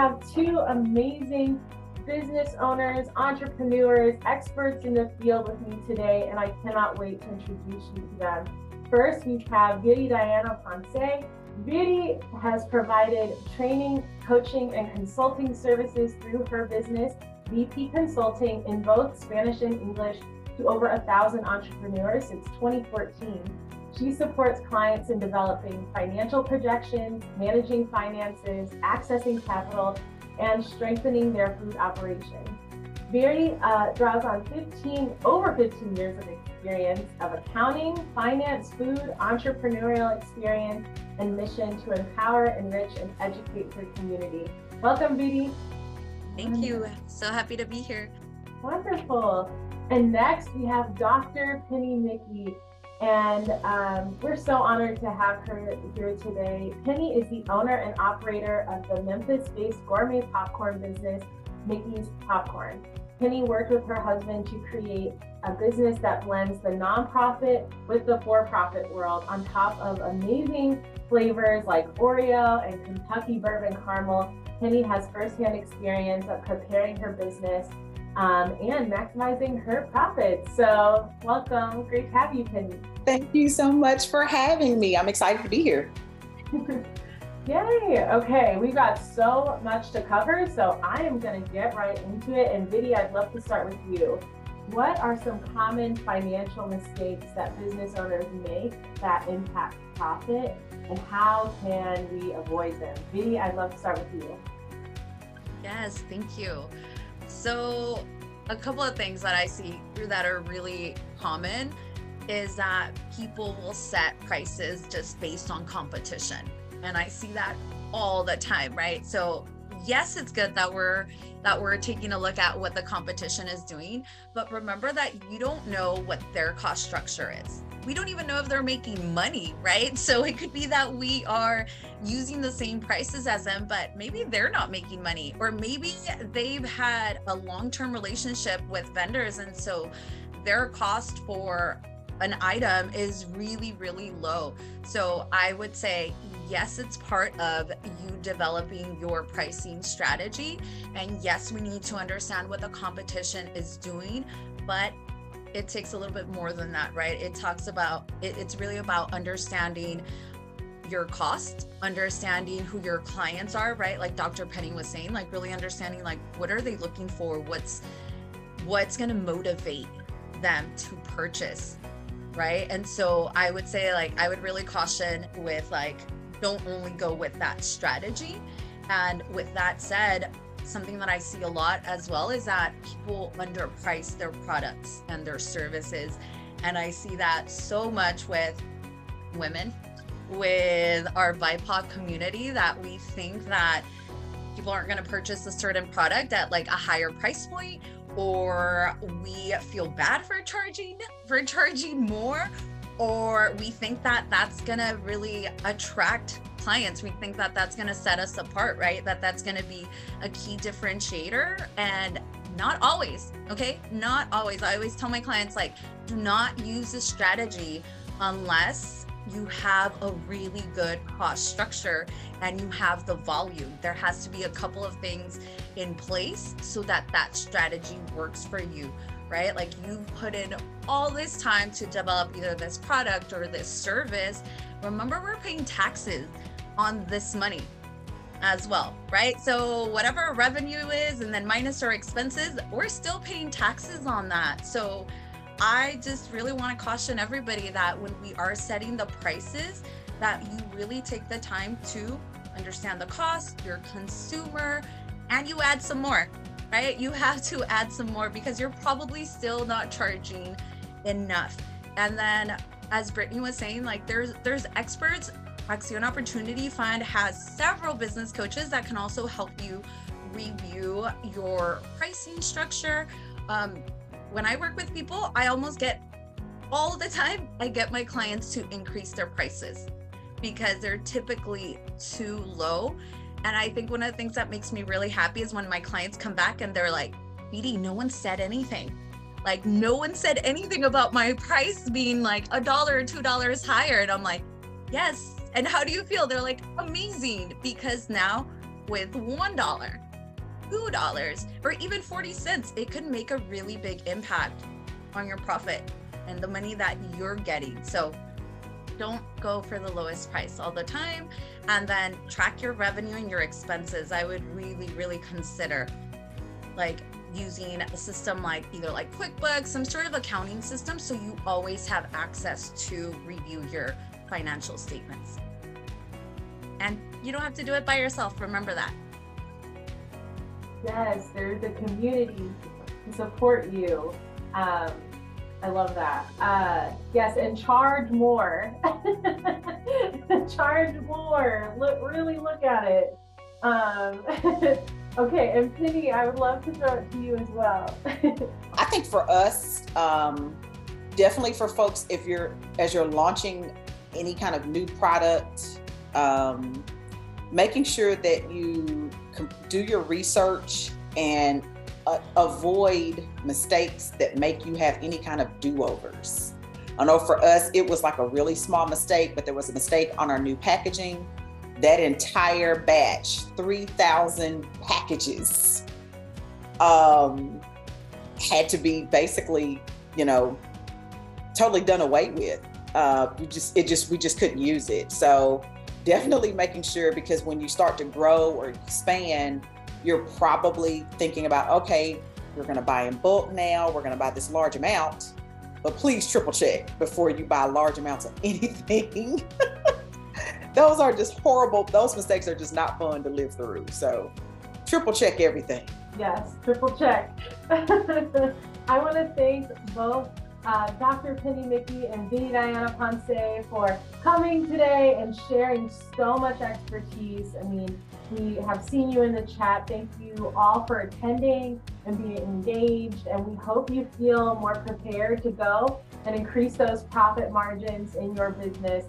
have two amazing business owners, entrepreneurs, experts in the field with me today, and I cannot wait to introduce you to them. First, we have Viridiana Ponce. Viri has provided training, coaching, and consulting services through her business, VP Consulting, in both Spanish and English to over 1,000 entrepreneurs since 2014. She supports clients in developing financial projections, managing finances, accessing capital, and strengthening their food operation. Viri draws on over 15 years of experience of accounting, finance, food, entrepreneurial experience, and mission to empower, enrich, and educate her community. Welcome, Viri. Thank you. So happy to be here. Wonderful. And next we have Dr. Penny Mickey. And we're so honored to have her here today. Penny is the owner and operator of the Memphis-based gourmet popcorn business, Mickey's Popcorn. Penny worked with her husband to create a business that blends the nonprofit with the for-profit world on top of amazing flavors like Oreo and Kentucky bourbon caramel. Penny has firsthand experience of preparing her business and maximizing her profits. So welcome, great to have you, Penny. Thank you so much for having me. I'm excited to be here. Yay, okay, we've got so much to cover, so I am gonna get right into it. And Vidi, I'd love to start with you. What are some common financial mistakes that business owners make that impact profit, and how can we avoid them? Vidi, I'd love to start with you. Yes, thank you. So a couple of things that I see that are really common is that people will set prices just based on competition. And I see that all the time, right? So yes, it's good that we're taking a look at what the competition is doing, but remember that you don't know what their cost structure is. We don't even know if they're making money, right? So it could be that we are using the same prices as them, but maybe they're not making money, or maybe they've had a long-term relationship with vendors, and so their cost for an item is really, really low. So I would say, yes, it's part of you developing your pricing strategy. And yes, we need to understand what the competition is doing, but it takes a little bit more than that, right? It's really about understanding your cost, understanding who your clients are, right? Like Dr. Penny was saying, like really understanding like what are they looking for? What's going to motivate them to purchase, right? And so I would say, like, I would really caution with like, don't only go with that strategy. And with that said, something that I see a lot as well is that people underprice their products and their services. And I see that so much with women, with our BIPOC community, that we think that people aren't going to purchase a certain product at like a higher price point, or we feel bad for charging more, or we think that that's going to really attract clients. We think that that's going to set us apart, right? That's going to be a key differentiator, and not always, okay? Not always. I always tell my clients, like, do not use this strategy unless you have a really good cost structure and you have the volume. There has to be a couple of things in place so that that strategy works for you, right? Like, you've put in all this time to develop either this product or this service. Remember, we're paying taxes on this money as well, right? So whatever our revenue is, and then minus our expenses, we're still paying taxes on that. So I just really want to caution everybody that when we are setting the prices, that you really take the time to understand the cost, your consumer, and you add some more, right? You have to add some more because you're probably still not charging enough. And then, as Brittany was saying, like there's experts. Acción Opportunity Fund has several business coaches that can also help you review your pricing structure. When I work with people, I all the time, I get my clients to increase their prices because they're typically too low. And I think one of the things that makes me really happy is when my clients come back and they're like, Vidi, no one said anything. Like, no one said anything about my price being like $1 or $2 higher. And I'm like, yes. And how do you feel? They're like, amazing, because now with $1, $2, or even 40 cents. It could make a really big impact on your profit and the money that you're getting. So don't go for the lowest price all the time, and then track your revenue and your expenses. I would really consider like using a system like either like QuickBooks, some sort of accounting system, so you always have access to review your financial statements. And you don't have to do it by yourself, remember that. Yes, there's a community to support you. I love that. Yes, and charge more. Charge more. Really look at it. Okay, and Penny, I would love to throw it to you as well. I think for us, definitely for folks, as you're launching any kind of new product, making sure that you do your research and avoid mistakes that make you have any kind of do-overs. I know for us, it was like a really small mistake, but there was a mistake on our new packaging. That entire batch, 3,000 packages, had to be basically, totally done away with. We just couldn't use it. So definitely making sure, because when you start to grow or expand, you're probably thinking about, okay, we're going to buy in bulk now, we're going to buy this large amount, but please triple check before you buy large amounts of anything. Those are just horrible. Those mistakes are just not fun to live through. So triple check everything. Yes, triple check. I want to thank both Dr. Penny Mickey and Viridiana Ponce for coming today and sharing so much expertise. I mean, we have seen you in the chat. Thank you all for attending and being engaged. And we hope you feel more prepared to go and increase those profit margins in your business